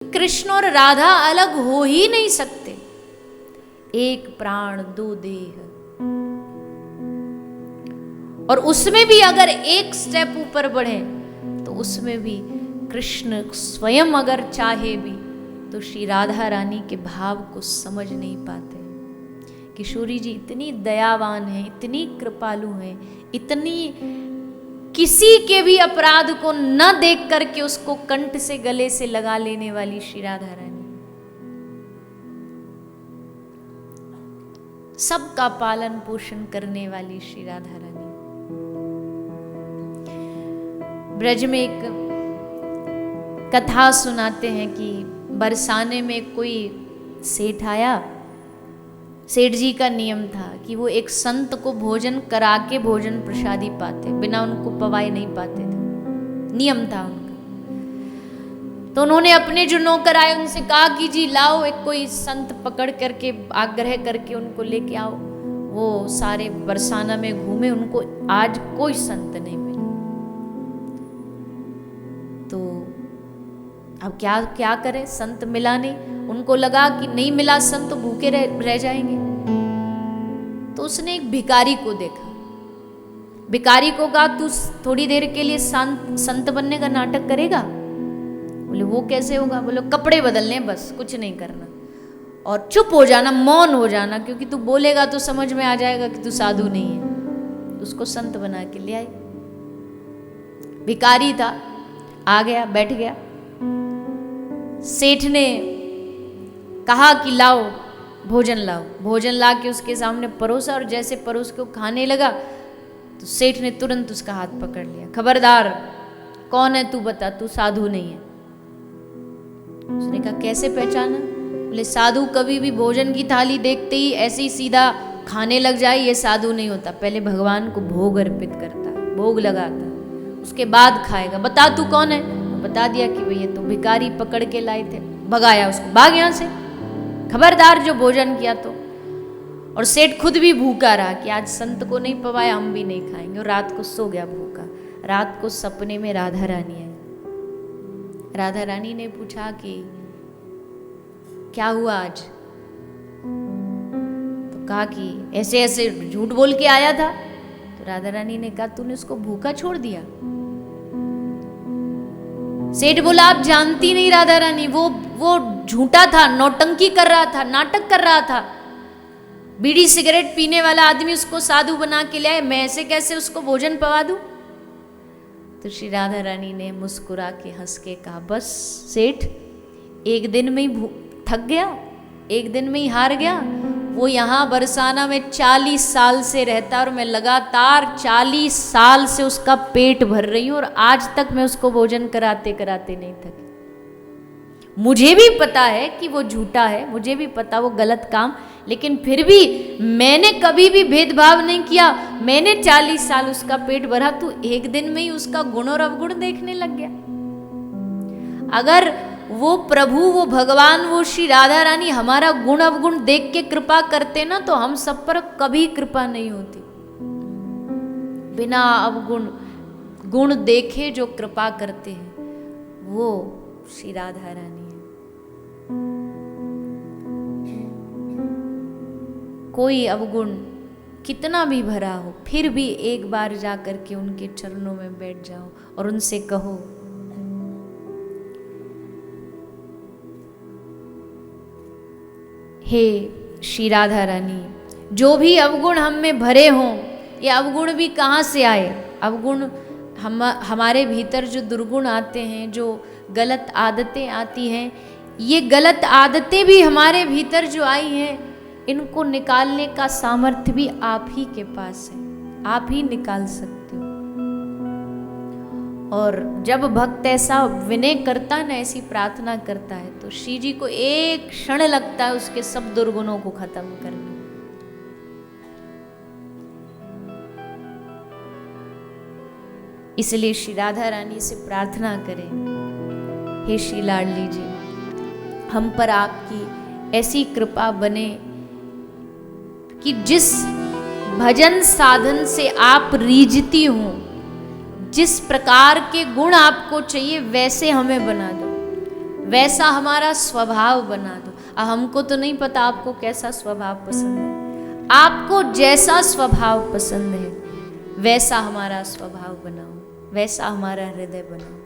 कृष्ण और राधा अलग हो ही नहीं सकते, एक प्राण दो देह। और उसमें भी अगर एक स्टेप ऊपर बढ़े तो उसमें भी कृष्ण स्वयं अगर चाहे भी तो श्री राधा रानी के भाव को समझ नहीं पाते। किशोरी जी इतनी दयावान हैं, इतनी कृपालु हैं, इतनी किसी के भी अपराध को न देख करके उसको कंठ से गले से लगा लेने वाली श्री राधा रानी, सबका पालन पोषण करने वाली श्री राधा रानी। ब्रज में एक कथा सुनाते हैं कि बरसाने में कोई सेठ आया। सेठ जी का नियम था कि वो एक संत को भोजन करा के भोजन प्रसादी पाते, बिना उनको पवाए नहीं पाते थे, नियम था उनका। तो उन्होंने अपने जो नौकर आए उनसे कहा कि जी लाओ एक कोई संत पकड़ करके आग्रह करके उनको लेके आओ। वो सारे बरसाना में घूमे, उनको आज कोई संत नहीं मिला। तो अब क्या करे, संत मिला नहीं। उनको लगा कि नहीं मिला संत तो भूखे रह जाएंगे। तो उसने एक भिखारी को देखा। भिखारी को कहा तू थोड़ी देर के लिए संत बनने का नाटक करेगा? बोले वो कैसे होगा? बोले कपड़े बदलने, बस कुछ नहीं करना और चुप हो जाना, मौन हो जाना, क्योंकि तू बोलेगा तो समझ में आ जाएगा कि तू साधु नहीं है। उसको संत बना के ले आए। भिखारी था, आ गया, बैठ गया। सेठ ने कहा कि लाओ भोजन लाओ। भोजन ला के उसके सामने परोसा और जैसे परोस के वो खाने लगा तो सेठ ने तुरंत उसका हाथ पकड़ लिया। खबरदार, कौन है तू, बता, तू साधु नहीं है। उसने कहा कैसे पहचाना? बोले साधु कभी भी भोजन की थाली देखते ही ऐसे ही सीधा खाने लग जाए, ये साधु नहीं होता। पहले भगवान को भोग अर्पित करता है, भोग लगाता है, उसके बाद खाएगा। बता तू कौन है? तो बता दिया कि भैया तो भिखारी पकड़ के लाए थे। भगाया उसको, भाग यहां से, खबरदार जो भोजन किया तो। और सेठ खुद भी भूखा रहा कि आज संत को नहीं पवाया, हम भी नहीं खाएंगे, और रात को सो गया भूखा। रात को सपने में राधा रानी आई। राधा रानी ने पूछा कि क्या हुआ आज? तो कहा कि ऐसे ऐसे झूठ बोल के आया था। तो राधा रानी ने कहा तूने उसको भूखा छोड़ दिया? सेठ बोला आप जानती नहीं राधा रानी, वो झूठा था, नौटंकी कर रहा था, नाटक कर रहा था। बीड़ी सिगरेट पीने वाला आदमी उसको साधु बना के लाए, मैं ऐसे कैसे उसको भोजन पवा दूं? तो श्री राधा रानी ने मुस्कुरा के हंस के कहा बस सेठ, एक दिन में ही थक गया, एक दिन में ही हार गया। वो यहाँ बरसाना में 40 साल से रहता और मैं लगातार 40 साल से उसका पेट भर रही हूँ और आज तक मैं उसको भोजन कराते कराते नहीं थकी। मुझे भी पता है कि वो झूठा है, मुझे भी पता वो गलत काम, लेकिन फिर भी मैंने कभी भी भेदभाव नहीं किया। मैंने 40 साल उसका पेट भरा, तू एक दिन में ही उसका गुण और अवगुण देखने लग गया। अगर वो प्रभु, वो भगवान, वो श्री राधा रानी हमारा गुण अवगुण देख के कृपा करते ना तो हम सब पर कभी कृपा नहीं होती। बिना अवगुण गुण देखे जो कृपा करते हैं वो श्री राधा रानी है। कोई अवगुण कितना भी भरा हो फिर भी एक बार जा करके उनके चरणों में बैठ जाओ और उनसे कहो हे श्री राधा रानी, जो भी अवगुण हम में भरे हों, ये अवगुण भी कहाँ से आए? अवगुण हमारे भीतर जो दुर्गुण आते हैं, जो गलत आदतें आती हैं, ये गलत आदतें भी हमारे भीतर जो आई हैं, इनको निकालने का सामर्थ्य भी आप ही के पास है, आप ही निकाल सकते हो। और जब भक्त ऐसा विनय करता है ना, ऐसी प्रार्थना करता है, तो श्री जी को एक क्षण लगता है उसके सब दुर्गुणों को खत्म करने। इसलिए श्री राधा रानी से प्रार्थना करें, हे श्री लाडली जी, हम पर आपकी ऐसी कृपा बने कि जिस भजन साधन से आप रीझती हो, जिस प्रकार के गुण आपको चाहिए वैसे हमें बना दो, वैसा हमारा स्वभाव बना दो। हमको तो नहीं पता आपको कैसा स्वभाव पसंद है, आपको जैसा स्वभाव पसंद है वैसा हमारा स्वभाव बनाओ, वैसा हमारा हृदय बनाओ।